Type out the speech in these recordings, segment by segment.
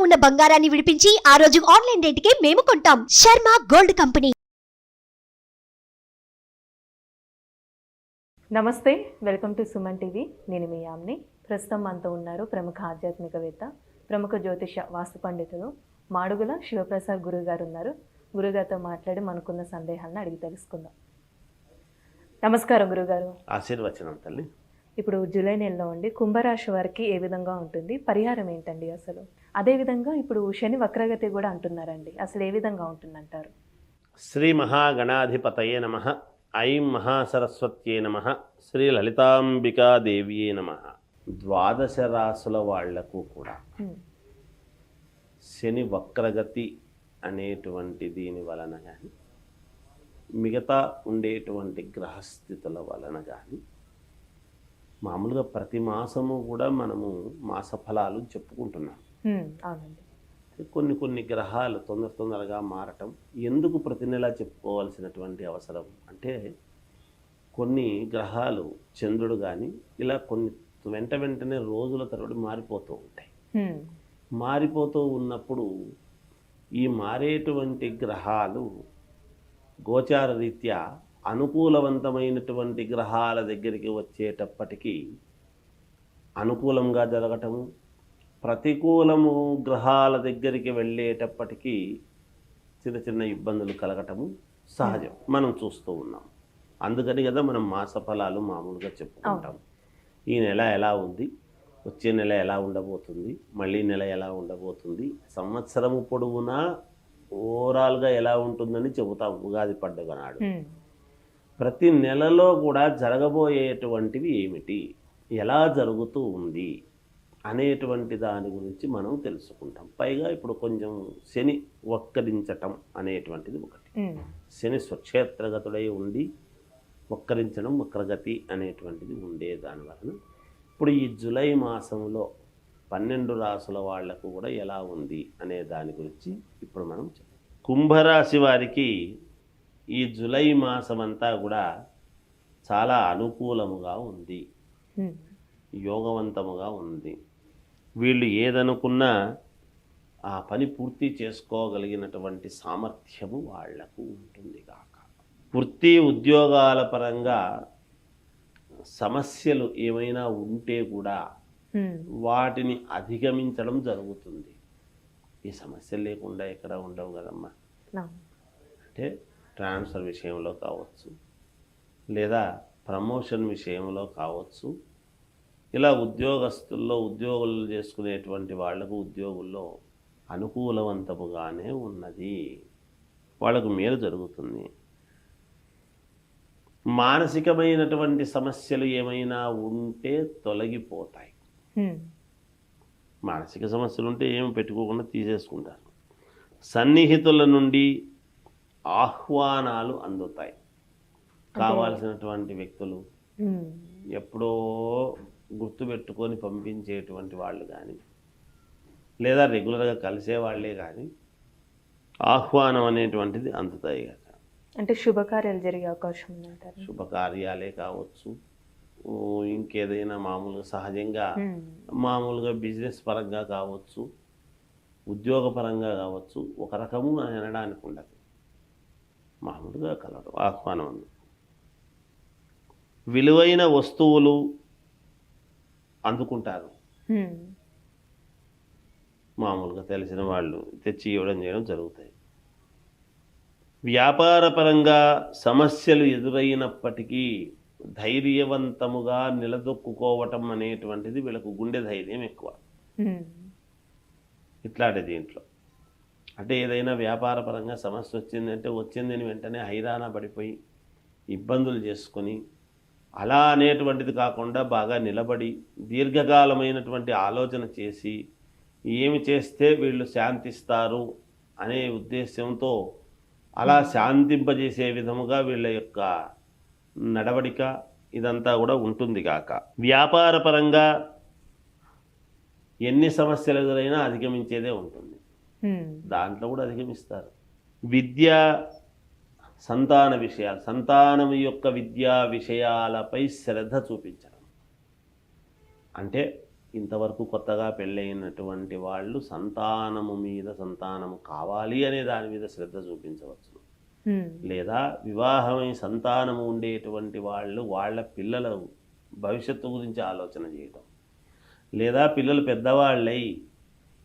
ఉన్న బంగారాన్ని విడిపించి ఆ రోజు ఆన్లైన్ రేటుకే మేము కొంటాం. Sharma gold company. నమస్తే, వెల్కమ్ టు సుమన్ టీవీ. నేను మీ యామ్ని. ప్రస్తుతం మనతో ఉన్నారు ప్రముఖ ఆధ్యాత్మికవేత్త, ప్రముఖ జ్యోతిష వాస్తు పండితులు మాడుగుల శివప్రసాద్ గురుగారు ఉన్నారు. గురుగారితో మాట్లాడి మనకున్న సందేహాలను అడిగి తెలుసుకుందాం. నమస్కారం గురుగారు. ఆశీర్వచనం తల్లి. ఇప్పుడు జూలై నెలలో ఉండి కుంభరాశి వారికి ఏ విధంగా ఉంటుంది, పరిహారం ఏంటండి అసలు? అదేవిధంగా ఇప్పుడు శని వక్రగతి కూడా అంటున్నారండి, అసలు ఏ విధంగా ఉంటుందంటారు? శ్రీ మహాగణాధిపతయే నమః. ఐం మహాసరస్వత్యే నమః. శ్రీ లలితాంబికాదేవియే నమః. ద్వాదశ రాసుల వాళ్లకు కూడా శని వక్రగతి అనేటువంటి దీని వలన కానీ, మిగతా ఉండేటువంటి గ్రహస్థితుల వలన కానీ, మామూలుగా ప్రతి మాసము కూడా మనము మాస ఫలాలు చెప్పుకుంటున్నాం. అవునండి. కొన్ని గ్రహాలు తొందరగా మారటం ఎందుకు ప్రతి నెలా చెప్పుకోవాల్సినటువంటి అవసరం అంటే, కొన్ని గ్రహాలు చంద్రుడు కానీ ఇలా కొన్ని వెంటనే రోజుల తరబడి మారిపోతూ ఉంటాయి. మారిపోతూ ఉన్నప్పుడు ఈ మారేటువంటి గ్రహాలు గోచార రీత్యా అనుకూలవంతమైనటువంటి గ్రహాల దగ్గరికి వచ్చేటప్పటికీ అనుకూలంగా జరగటము, ప్రతికూలము గ్రహాల దగ్గరికి వెళ్ళేటప్పటికీ చిన్న ఇబ్బందులు కలగటము సహజం, మనం చూస్తూ ఉన్నాం. అందుకని కదా మనం మాస ఫలాలు మామూలుగా చెప్పుకుంటాం. ఈ నెల ఎలా ఉంది, వచ్చే నెల ఎలా ఉండబోతుంది, మళ్ళీ నెల ఎలా ఉండబోతుంది, సంవత్సరము పొడవునా ఓవరాల్గా ఎలా ఉంటుందని చెబుతాం ఉగాది పండుగ నాడు. ప్రతి నెలలో కూడా జరగబోయేటువంటివి ఏమిటి, ఎలా జరుగుతూ ఉంది అనేటువంటి దాని గురించి మనం తెలుసుకుంటాం. పైగా ఇప్పుడు కొంచెం శని వక్రించటం అనేటువంటిది ఒకటి. శని స్వక్షేత్రగతుడై ఉండి వక్రించడం, వక్రగతి అనేటువంటిది ఉండే దానివలన ఇప్పుడు ఈ జూలై మాసంలో 12 రాసుల వాళ్లకు కూడా ఎలా ఉంది అనే దాని గురించి ఇప్పుడు మనం చెప్తాం. కుంభరాశి వారికి ఈ జూలై మాసం అంతా కూడా చాలా అనుకూలముగా ఉంది, యోగవంతముగా ఉంది. వీళ్ళు ఏదనుకున్నా ఆ పని పూర్తి చేసుకోగలిగినటువంటి సామర్థ్యము వాళ్లకు ఉంటుంది కాక, వృత్తి ఉద్యోగాల పరంగా సమస్యలు ఏమైనా ఉంటే కూడా వాటిని అధిగమించడం జరుగుతుంది. ఈ సమస్యలు లేకుండా ఎక్కడ ఉండవు కదమ్మా. అంటే ట్రాన్స్ఫర్ విషయంలో కావచ్చు, లేదా ప్రమోషన్ విషయంలో కావచ్చు, ఇలా ఉద్యోగులు చేసుకునేటువంటి వాళ్లకు ఉద్యోగుల్లో అనుకూలవంతముగానే ఉన్నది, వాళ్ళకు మేలు జరుగుతుంది. మానసికమైనటువంటి సమస్యలు ఏమైనా ఉంటే తొలగిపోతాయి. మానసిక సమస్యలు ఉంటే ఏమి పెట్టుకోకుండా తీసేసుకుంటారు. సన్నిహితుల నుండి ఆహ్వానాలు అందుతాయి. కావాల్సినటువంటి వ్యక్తులు ఎప్పుడో గుర్తుపెట్టుకొని పంపించేటువంటి వాళ్ళు కానీ, లేదా రెగ్యులర్గా కలిసే వాళ్ళే కానీ ఆహ్వానం అనేటువంటిది అందుతాయి కదా. అంటే శుభకార్యాలు జరిగే అవకాశం ఉందంటారు. శుభకార్యాలే కావచ్చు, ఇంకేదైనా మామూలుగా సహజంగా మామూలుగా బిజినెస్ పరంగా కావచ్చు, ఉద్యోగ పరంగా కావచ్చు, ఒక రకము అనడానికి ఉండదు, మామూలుగా కలవడం ఆహ్వానం ఉంది. విలువైన వస్తువులు అందుకుంటారు, మామూలుగా తెలిసిన వాళ్ళు తెచ్చి ఇవ్వడం చేయడం జరుగుతాయి. వ్యాపారపరంగా సమస్యలు ఎదురైనప్పటికీ ధైర్యవంతముగా నిలదొక్కుకోవటం అనేటువంటిది వీళ్ళకు గుండె ధైర్యం ఎక్కువ. ఇట్లాంటి దీంట్లో అంటే ఏదైనా వ్యాపారపరంగా సమస్య వచ్చిందంటే వచ్చిందని వెంటనే హైరాణ పడిపోయి ఇబ్బందులు చేసుకొని అలా అనేటువంటిది కాకుండా బాగా నిలబడి దీర్ఘకాలమైనటువంటి ఆలోచన చేసి ఏమి చేస్తే వీళ్ళు శాంతిస్తారు అనే ఉద్దేశంతో అలా శాంతింపజేసే విధముగా వీళ్ళ యొక్క నడవడిక ఇదంతా కూడా ఉంటుంది కాక, వ్యాపారపరంగా ఎన్ని సమస్యలు ఎదురైనా అధిగమించేదే ఉంటుంది, దాంట్లో కూడా అధిగమిస్తారు. విద్య, సంతాన విషయాలు, సంతానం యొక్క విద్యా విషయాలపై శ్రద్ధ చూపించడం, అంటే ఇంతవరకు కొత్తగా పెళ్ళైనటువంటి వాళ్ళు సంతానము మీద సంతానము కావాలి అనే దాని మీద శ్రద్ధ చూపించవచ్చు. లేదా వివాహమై సంతానము ఉండేటువంటి వాళ్ళు వాళ్ళ పిల్లల భవిష్యత్తు గురించి ఆలోచన చేయటం, లేదా పిల్లలు పెద్దవాళ్ళై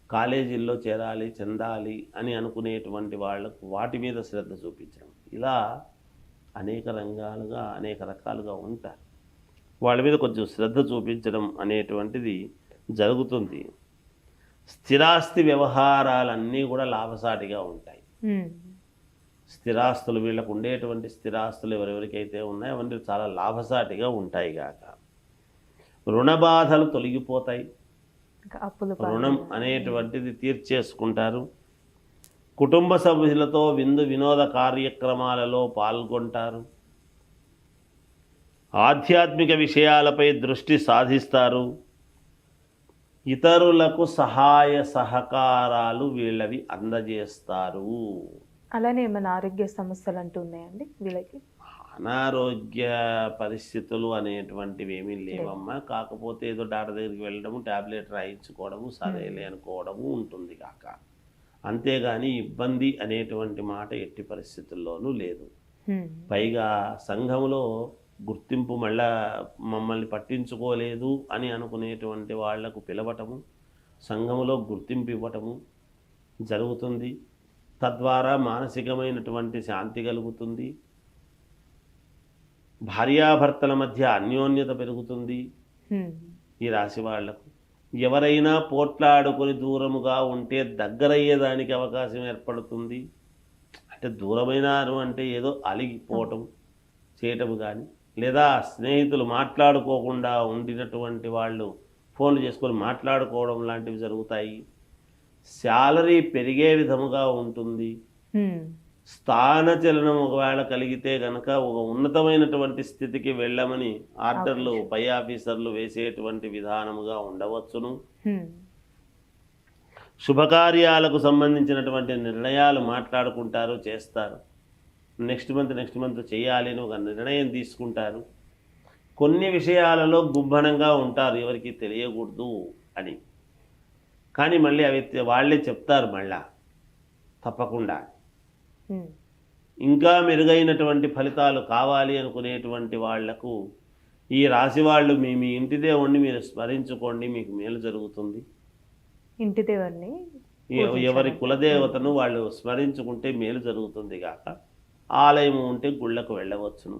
కాలేజీల్లో చేరాలి చెందాలి అని అనుకునేటువంటి వాళ్ళకు వాటి మీద శ్రద్ధ చూపించడం, ఇలా అనేక రకాలుగా ఉంటారు. వాళ్ళ మీద కొంచెం శ్రద్ధ చూపించడం అనేటువంటిది జరుగుతుంది. స్థిరాస్తి వ్యవహారాలన్నీ కూడా లాభసాటిగా ఉంటాయి. స్థిరాస్తులు, వీళ్ళకు ఉండేటువంటి స్థిరాస్తులు ఎవరెవరికైతే ఉన్నాయో అవన్నీ చాలా లాభసాటిగా ఉంటాయి గాక. రుణ బాధలు తొలగిపోతాయి, రుణం అనేటువంటిది తీర్చేసుకుంటారు. కుటుంబ సభ్యులతో వినోద కార్యక్రమాలలో పాల్గొంటారు. ఆధ్యాత్మిక విషయాలపై దృష్టి సాధిస్తారు. ఇతరులకు సహాయ సహకారాలు వీళ్ళవి అందజేస్తారు. అలానే ఏమైనా ఆరోగ్య సమస్యలు అంటూ ఉన్నాయండి వీళ్ళకి? అనారోగ్య పరిస్థితులు అనేటువంటివి ఏమీ లేవమ్మా. కాకపోతే ఏదో డాక్టర్ దగ్గరికి వెళ్ళడము, ట్యాబ్లెట్ రాయించుకోవడము, సరేలే అనుకోవడము ఉంటుంది కాక, అంతేగాని ఇబ్బంది అనేటువంటి మాట ఎట్టి పరిస్థితుల్లోనూ లేదు. పైగా సంఘములో గుర్తింపు మళ్ళా మమ్మల్ని పట్టించుకోలేదు అని అనుకునేటువంటి వాళ్లకు పిలవటము, సంఘములో గుర్తింపు ఇవ్వటము జరుగుతుంది. తద్వారా మానసికమైనటువంటి శాంతి కలుగుతుంది. భార్యాభర్తల మధ్య అన్యోన్యత పెరుగుతుంది. ఈ రాశి వాళ్లకు ఎవరైనా పోట్లాడుకొని దూరముగా ఉంటే దగ్గరయ్యేదానికి అవకాశం ఏర్పడుతుంది. అంటే దూరమైనారు అంటే ఏదో అలిగిపోవటం చేయటము కానీ, లేదా స్నేహితులు మాట్లాడుకోకుండా ఉండినటువంటి వాళ్ళు ఫోన్లు చేసుకొని మాట్లాడుకోవడం లాంటివి జరుగుతాయి. శాలరీ పెరిగే విధముగా ఉంటుంది. స్థానచలనం ఒకవేళ కలిగితే కనుక ఒక ఉన్నతమైనటువంటి స్థితికి వెళ్ళమని ఆర్డర్లు పై ఆఫీసర్లు వేసేటువంటి విధానముగా ఉండవచ్చును. శుభకార్యాలకు సంబంధించినటువంటి నిర్ణయాలు మాట్లాడుకుంటారు, చేస్తారు. నెక్స్ట్ మంత్ చేయాలి అని ఒక నిర్ణయం తీసుకుంటారు. కొన్ని విషయాలలో గుంభనంగా ఉంటారు, ఎవరికి తెలియకూడదు అని. కానీ మళ్ళీ అవి వాళ్ళే చెప్తారు మళ్ళా తప్పకుండా. ఇంకా మెరుగైనటువంటి ఫలితాలు కావాలి అనుకునేటువంటి వాళ్లకు ఈ రాశి వాళ్ళు మీ ఇంటి దేవుణ్ణి మీరు స్మరించుకోండి, మీకు మేలు జరుగుతుంది. ఇంటి దేవుణ్ణి, ఎవరి కులదేవతను వాళ్ళు స్మరించుకుంటే మేలు జరుగుతుంది కాక, ఆలయం ఉంటే గుళ్ళకు వెళ్ళవచ్చును,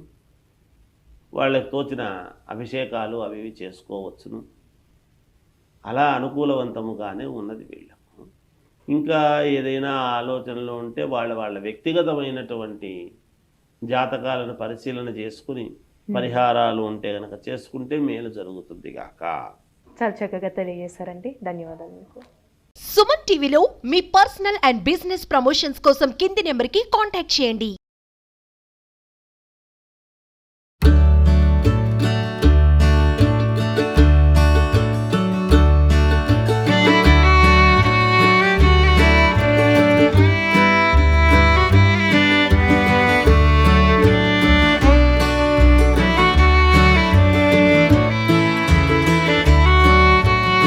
వాళ్ళకి తోచిన అభిషేకాలు అవి చేసుకోవచ్చును. అలా అనుకూలవంతముగానే ఉన్నది వీళ్ళకు. ఇంకా ఏదైనా ఆలోచనలు ఉంటే వాళ్ళ వ్యక్తిగతమైనటువంటి జాతకాలను పరిశీలన చేసుకుని పరిహారాలు ఉంటే కనుక చేసుకుంటే మేలు జరుగుతుంది గాక. చాలా చక్కగా తెలియజేశారండి, ధన్యవాదాలు మీకు. సుమన్ టీవీలో మీ పర్సనల్ అండ్ బిజినెస్ ప్రమోషన్స్ కోసం కింది నెంబర్కి కాంటాక్ట్ చేయండి.